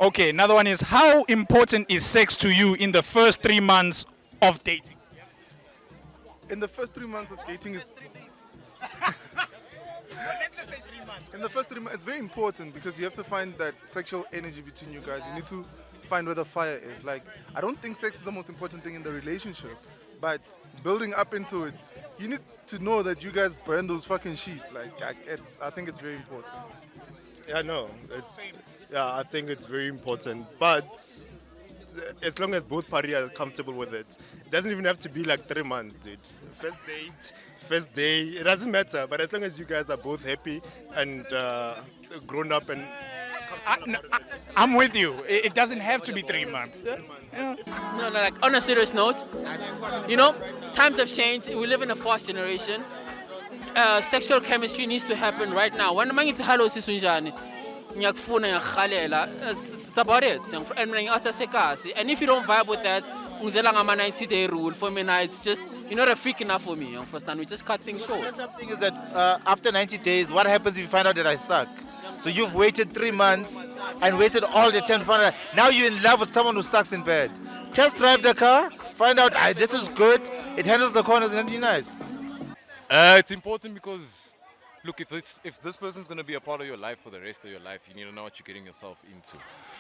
Okay, another one is how important is sex to you in the first 3 months of dating? In the first 3 months of dating is Let's just say 3 months. in the first 3 months it's very important because you have to find that sexual energy between you guys. You need to find where the fire is. Like I don't think sex is the most important thing in the relationship, but building up into it, you need to know that you guys burn those fucking sheets. I think it's very important. Yeah, no, it's yeah. I think it's very important, but as long as both parties are comfortable with it, it doesn't even have to be like 3 months, dude. First date, first day, it doesn't matter. But as long as you guys are both happy and grown up and I'm with you. It doesn't have to be 3 months. No, like on a serious note, you know, times have changed. We live in a fast generation. Sexual chemistry needs to happen right now. When mangithi hello sisunjani, ngiyakufuna ngiyakhalela. It's about it. And ngiyatha sekasi. And if you don't vibe with that, ungizela ngama 90-day rule. For me now, it's just you're not a freak enough for me. You understand? We just cut things short. Something is that after 90 days, what happens if you find out that I suck? So you've waited 3 months and waited all the time to find out. Now you're in love with someone who sucks in bed. Test drive the car, find out this is good. It handles the corners and it's nice. It's important because, look, if this person's going to be a part of your life for the rest of your life, you need to know what you're getting yourself into.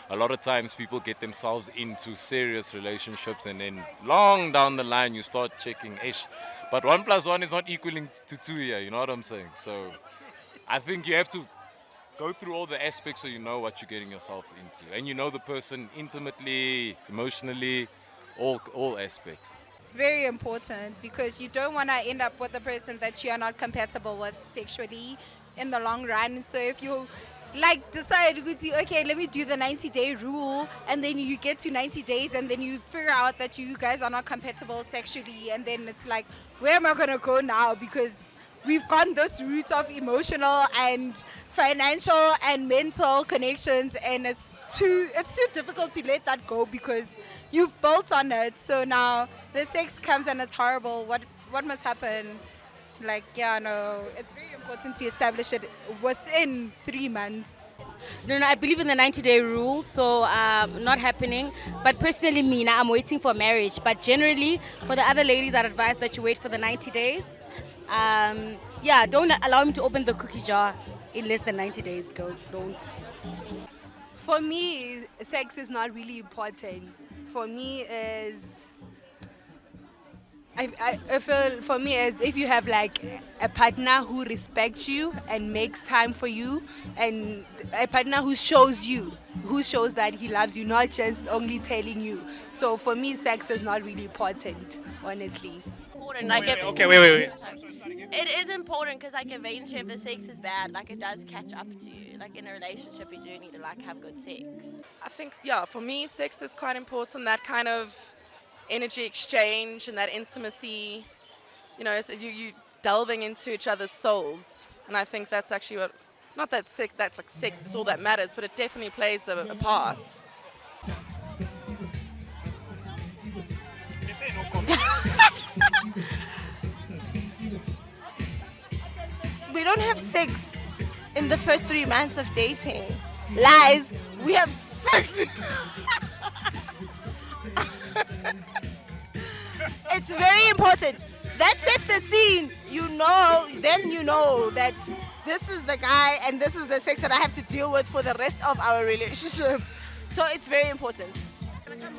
A lot of times people get themselves into serious relationships and then long down the line you start checking, ish. But 1 + 1 is not equaling to 2 here, you know what I'm saying? So I think you have to go through all the aspects so you know what you're getting yourself into. And you know the person intimately, emotionally, all aspects. It's very important because you don't want to end up with a person that you are not compatible with sexually in the long run. So if you like decide, okay, let me do the 90-day rule, and then you get to 90 days and then you figure out that you guys are not compatible sexually, and then it's like, where am I going to go now? Because we've gone this route of emotional and financial and mental connections, and it's too difficult to let that go because you've built on it. So now the sex comes and it's horrible. What must happen? Like, yeah, no, it's very important to establish it within 3 months. No, I believe in the 90-day rule, so not happening. But personally, me, now I'm waiting for marriage. But generally, for the other ladies, I'd advise that you wait for the 90 days. Yeah, don't allow him to open the cookie jar in less than 90 days, girls. Don't. For me, sex is not really important. For me, I feel for me is if you have like a partner who respects you and makes time for you, and a partner who shows that he loves you, not just only telling you. So for me, sex is not really important, honestly. Important. Like Wait. it is important because like eventually if the sex is bad, like it does catch up to you. Like in a relationship, you do need to like have good sex. I think, yeah, for me, sex is quite important. That kind of energy exchange and that intimacy, you know, you delving into each other's souls. And I think that's actually what, not that sex is all that matters, but it definitely plays a part. We don't have sex in the first 3 months of dating. Lies. We have sex. It's very important. That sets the scene. Then you know that this is the guy and this is the sex that I have to deal with for the rest of our relationship. So it's very important.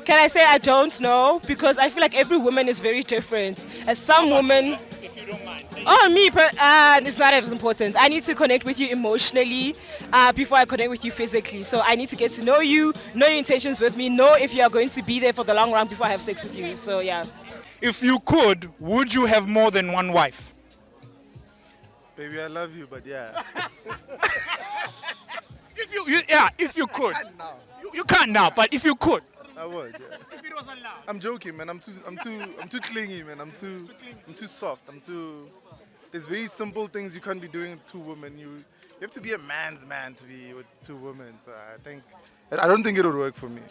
Can I say I don't know? Because I feel like every woman is very different. As some women, it's not as important. I need to connect with you emotionally before I connect with you physically. So I need to get to know you, know your intentions with me, know if you are going to be there for the long run before I have sex with you. So yeah. If you could, would you have more than one wife? Baby, I love you, but yeah. If you could. You can't now, but if you could. I would. Yeah. If it was allowed. I'm joking, man. I'm too clingy, man. I'm too soft. There's very simple things you can't be doing with two women. You have to be a man's man to be with two women. So I don't think it would work for me.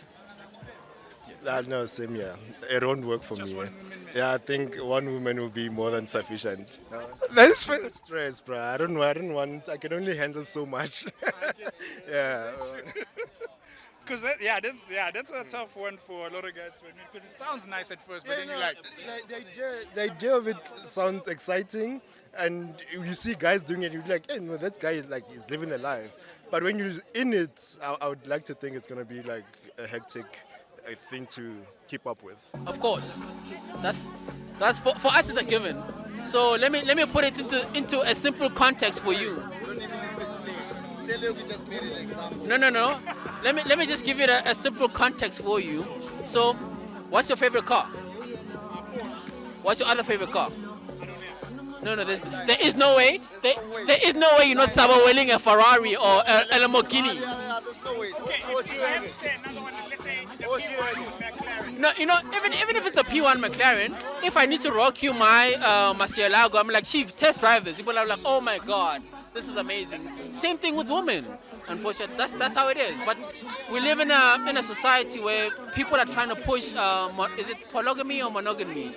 No, same here. It won't work for me. Yeah, I think one woman will be more than sufficient. That's fair. Stress, bro. I don't want. I can only handle so much. Yeah. Because that's a tough one for a lot of guys to admit. Because it sounds nice at first, but then you're like, the idea of it sounds exciting, and you see guys doing it, you're like, hey, no, that guy is like, he's living a life. But when you're in it, I would like to think it's gonna be like a hectic thing to keep up with. Of course, that's for us it's a given. So let me put it into a simple context for you. No. Let me just give it a simple context for you. So, what's your favorite car? What's your other favorite car? No, there is no way. There is no way you're not sabaweling a Ferrari or a Lamborghini. okay, if I have to say another one, let's say the P1 McLaren. No, even if it's a P1 McLaren, if I need to rock you my Murcielago, I'm like, Chief, test drive this. People are like, oh my God, this is amazing. Same thing with women. Unfortunately, that's how it is. But we live in a society where people are trying to push, is it polygamy or monogamy?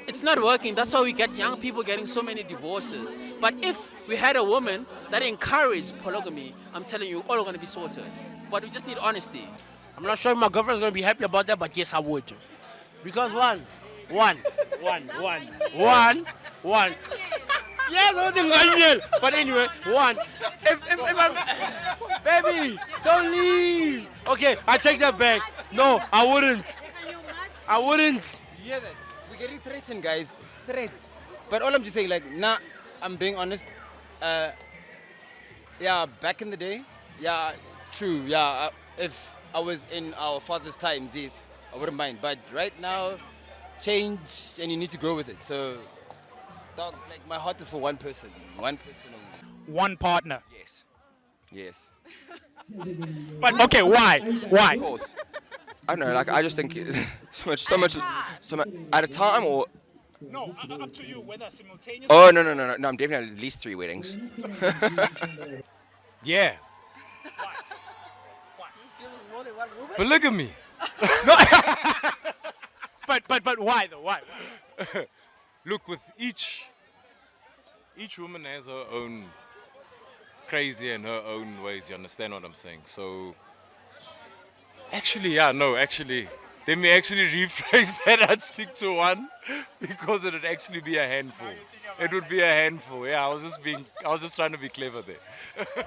It's not working. That's why we get young people getting so many divorces. But if we had a woman that encouraged polygamy, I'm telling you, all are going to be sorted. But we just need honesty. I'm not sure if my girlfriend's going to be happy about that, but yes, I would. Because one. Yes, I think I will. But anyway, one. If I'm... Baby, don't leave. Okay, I take that back. No, I wouldn't. You hear that? We're getting threatened, guys. Threats. But all I'm just saying, like, nah, I'm being honest. Yeah, back in the day, yeah, true. Yeah, if I was in our father's times, yes, I wouldn't mind. But right now, change, and you need to grow with it. So, dog, like, my heart is for one person only. One partner. Yes. But okay, why? Of course. I don't know, like, I just think so much at a time, or... No, up to you, whether simultaneously... Oh, no, I'm definitely at least 3 weddings. Yeah. Why? Polygamy. No. But why though? Why? Look, with each woman has her own crazy and her own ways. You understand what I'm saying? So, actually, let me actually rephrase that. I'd stick to one because it would actually be a handful. It would be a handful. Yeah, I was just trying to be clever there.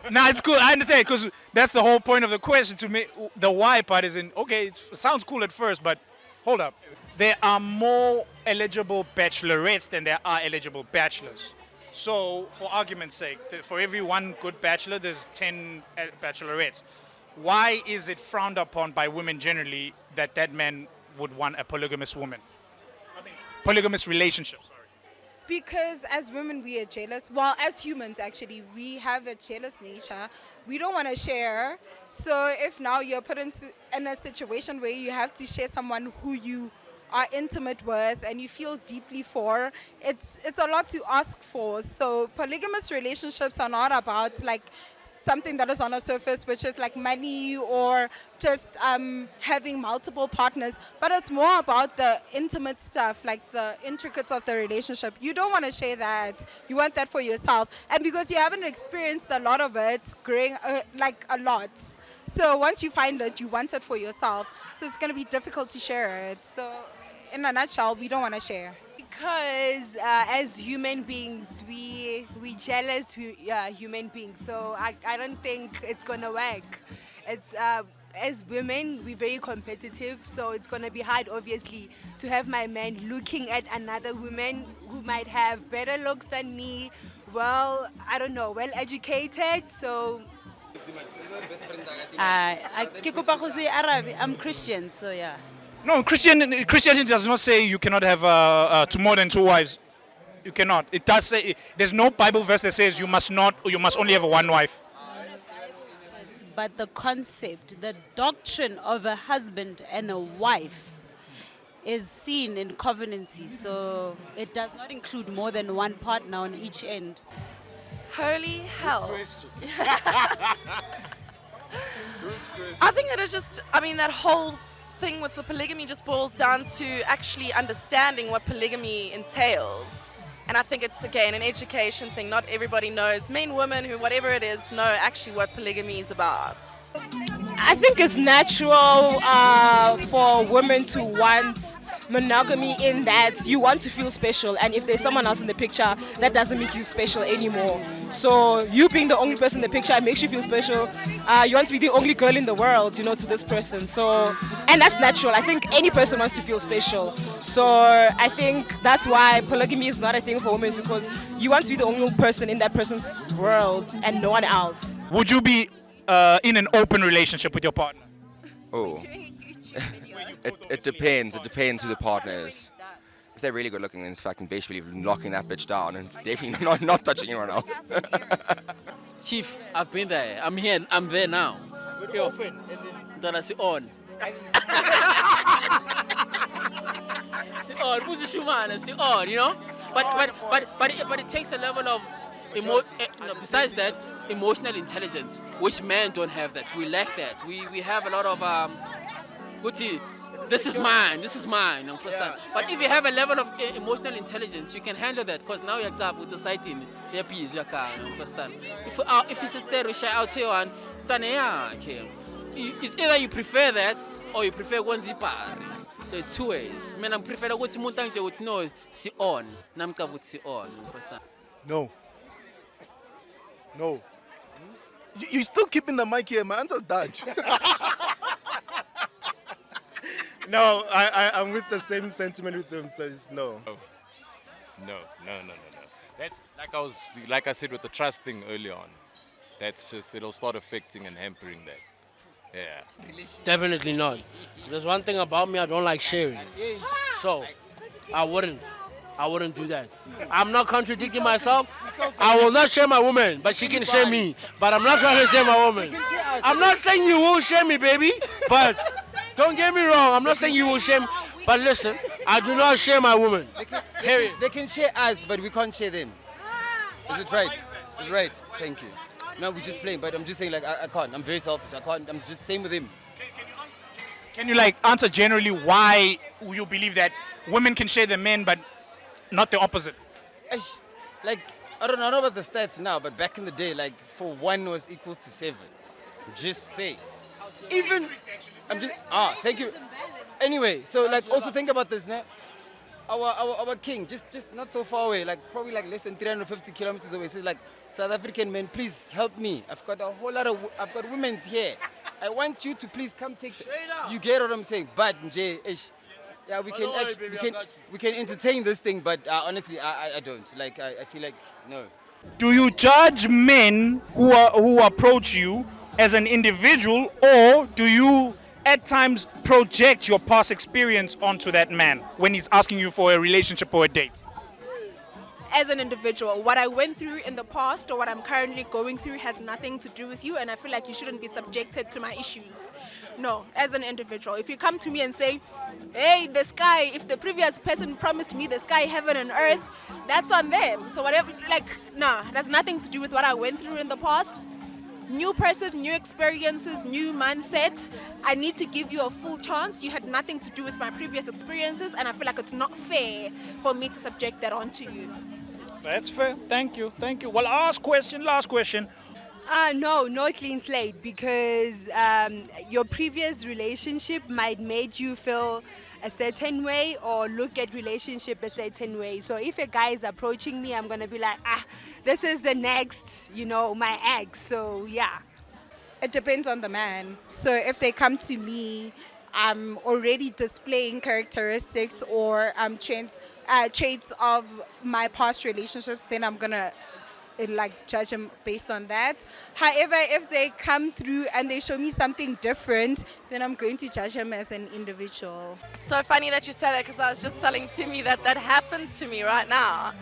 Nah, it's cool. I understand because that's the whole point of the question. To me, the why part is okay. It sounds cool at first, but hold up. There are more eligible bachelorettes than there are eligible bachelors. So, for argument's sake, for every one good bachelor, there's 10 bachelorettes. Why is it frowned upon by women generally that man would want a polygamous woman? I mean, polygamous relationship, sorry. Because as women, we are jealous. Well, as humans, actually, we have a jealous nature. We don't want to share. So if now you're put in a situation where you have to share someone who you are intimate with and you feel deeply for, it's a lot to ask for. So polygamous relationships are not about like something that is on a surface, which is like money or just having multiple partners, but it's more about the intimate stuff, like the intricacies of the relationship. You don't want to share that. You want that for yourself. And because you haven't experienced a lot of it, growing like a lot. So once you find it, you want it for yourself. So it's going to be difficult to share it. So in a nutshell, we don't want to share. Because as human beings, we jealous human beings. So I don't think it's gonna work. It's as women, we're very competitive. So it's gonna be hard, obviously, to have my man looking at another woman who might have better looks than me. Well, I don't know, well educated. So. I'm Christian, so yeah. No, Christianity does not say you cannot have more than 2 wives. You cannot. It does say there's no Bible verse that says you must not, or you must only have one wife. Yes, but the concept, the doctrine of a husband and a wife is seen in covenancy, so it does not include more than one partner on each end. Holy hell. I think that that whole thing with the polygamy just boils down to actually understanding what polygamy entails. And I think it's, again, an education thing. Not everybody knows, men, women, who, whatever it is, know actually what polygamy is about. I think it's natural for women to want monogamy in that you want to feel special, and if there's someone else in the picture, that doesn't make you special anymore. So you being the only person in the picture, it makes you feel special. You want to be the only girl in the world, to this person. So, and that's natural. I think any person wants to feel special. So I think that's why polygamy is not a thing for women, is because you want to be the only person in that person's world and no one else. Would you be in an open relationship with your partner? Oh. It depends. It depends who the partner is. If they're really good looking, then it's fucking basically locking that bitch down and definitely not touching anyone else. Chief, I've been there. I'm here. I'm there now. We're open, as in. Then I say on. Say on. Who's the shuman? Say on. But it takes a level of besides that, emotional intelligence, which men don't have that. We lack that. We have a lot of this is mine, understand? But if you have a level of emotional intelligence, you can handle that, because now you're tough with the sighting, understand? If you sit there, out here and it's either you prefer that or you prefer one zipper. So it's two ways. I prefer what you no see on. See on, understand? No. You're still keeping the mic here. My answer's Dutch. No, I'm with the same sentiment with them, so it's no. No. That's like I said with the trust thing earlier on. That's just, it'll start affecting and hampering that. Yeah. Definitely not. There's one thing about me, I don't like sharing. So, I wouldn't do that. I'm not contradicting myself. I will not share my woman, but she can share me. But I'm not trying to share my woman. I'm not saying you will share me, baby, but don't get me wrong. I'm not saying you will share me. But listen, I do not share my woman. Period. They can share us, but we can't share them. Is it right? It's right. Thank you. No, we're just playing, but I'm just saying, like, I can't. I'm very selfish. I can't. I'm just same with him. Can you answer generally why you believe that women can share the men, but not the opposite? Like, I don't know about the stats now, but back in the day, like, for 1 was equal to 7. Just say. Even, thank you. Anyway, so like, also think about this, now. Our king, just not so far away, like probably like less than 350 kilometers away, says like, South African men, please help me. I've got a whole lot of, I've got women's here. I want you to please come take, you get what I'm saying? But, yeah, we can entertain this thing, but honestly, I don't. Like, I feel like, no. Do you judge men who approach you as an individual, or do you at times project your past experience onto that man when he's asking you for a relationship or a date? As an individual, what I went through in the past or what I'm currently going through has nothing to do with you, and I feel like you shouldn't be subjected to my issues. No, as an individual. If you come to me and say, hey, the sky, if the previous person promised me the sky, heaven and earth, that's on them. So whatever, that's nothing to do with what I went through in the past. New person, new experiences, new mindset. I need to give you a full chance. You had nothing to do with my previous experiences, and I feel like it's not fair for me to subject that onto you. That's fair. Thank you. Well, last question. No clean slate, because your previous relationship might make you feel a certain way or look at relationship a certain way. So if a guy is approaching me, I'm gonna be like, this is the next, my ex. So yeah. It depends on the man. So if they come to me, I'm already displaying characteristics or traits of my past relationships, then I'm gonna judge them based on that. However, if they come through and they show me something different, then I'm going to judge them as an individual. It's so funny that you say that, because I was just telling Timmy that happened to me right now.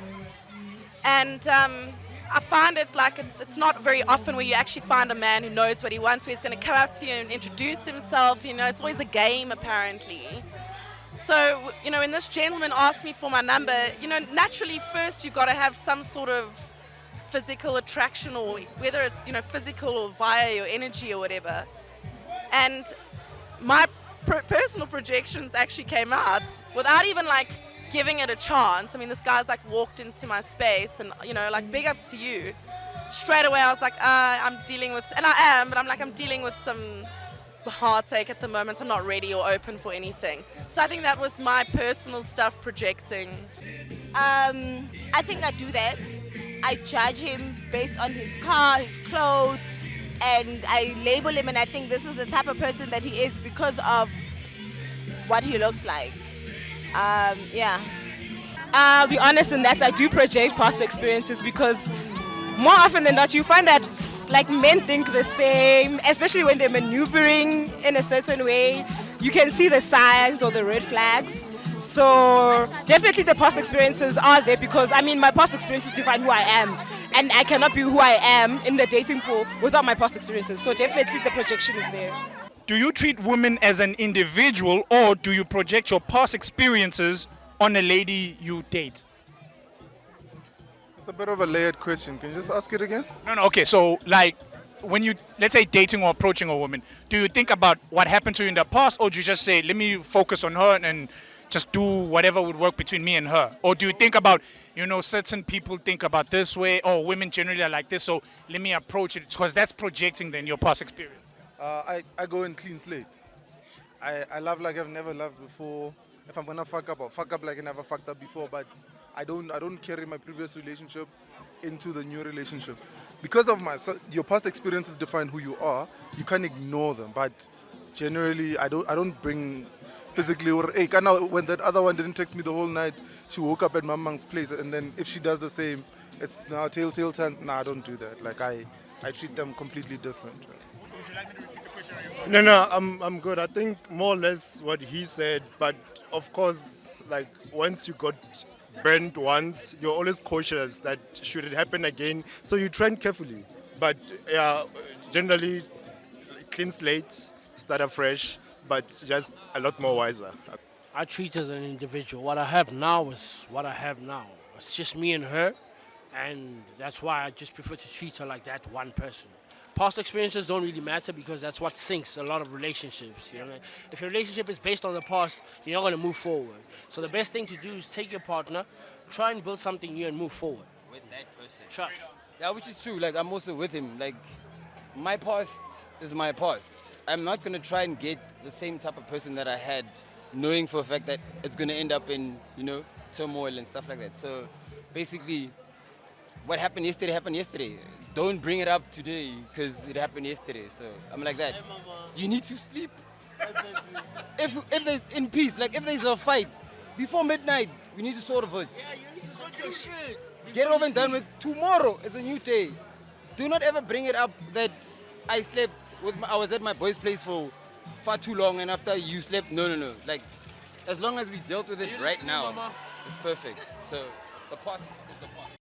And I find it like it's not very often where you actually find a man who knows what he wants, where he's going to come up to you and introduce himself. It's always a game, apparently. So, when this gentleman asked me for my number, naturally first you've got to have some sort of physical attraction, or whether it's physical or via your energy or whatever. And my personal projections actually came out without even giving it a chance. I mean, this guy's walked into my space and big up to you. Straight away I was like, I'm dealing with, and I am, but I'm dealing with some heartache at the moment. I'm not ready or open for anything. So I think that was my personal stuff projecting. I think I do that. I judge him based on his car, his clothes, and I label him, and I think this is the type of person that he is because of what he looks like. Yeah. I'll be honest in that I do project past experiences because more often than not you find that like men think the same, especially when they're maneuvering in a certain way. You can see the signs or the red flags. So definitely the past experiences are there because I mean my past experiences define who I am, and I cannot be who I am in the dating pool without my past experiences. So definitely the projection is there. Do you treat women as an individual, or do you project your past experiences on a lady you date? It's a bit of a layered question. Can you just ask it again? No, okay. So, like, when you, let's say, dating or approaching a woman, do you think about what happened to you in the past, or do you just say, let me focus on her and just do whatever would work between me and her? Or do you think about, you know, certain people think about this way, or women generally are like this, so let me approach it, because that's projecting then your past experience? I go in clean slate. I love like I've never loved before. If I'm gonna fuck up, I'll fuck up like I never fucked up before. But I don't carry my previous relationship into the new relationship because of your past experiences define who you are. You can't ignore them. But generally, I don't bring physically or hey, when that other one didn't text me the whole night, she woke up at Mamang's place, and then if she does the same, it's now telltale time. Nah, I don't do that. Like I treat them completely different. Would you like me to repeat the question? No, I'm good. I think more or less what he said, but of course, like once you got burned once, you're always cautious that should it happen again, so you train carefully. But yeah, generally, clean slate, start afresh, but just a lot more wiser. I treat as an individual. What I have now is what I have now. It's just me and her, and that's why I just prefer to treat her like that one person. Past experiences don't really matter because that's what sinks a lot of relationships. You know, if your relationship is based on the past, you're not going to move forward. So the best thing to do is take your partner, try and build something new and move forward. With that person. Sure. Yeah, which is true. Like I'm also with him. Like my past is my past. I'm not gonna try and get the same type of person that I had, knowing for a fact that it's gonna end up in, you know, turmoil and stuff like that. So basically, what happened yesterday. Don't bring it up today because it happened yesterday. So I'm like that. You need to sleep. If there's in peace, like if there's a fight before midnight, we need to sort of it. Yeah, you need to sort your shit. Get it over and done with. Tomorrow is a new day. Do not ever bring it up that I slept I was at my boy's place for far too long and after you slept. No. Like, as long as we dealt with it right now, it's perfect. So the past is the past.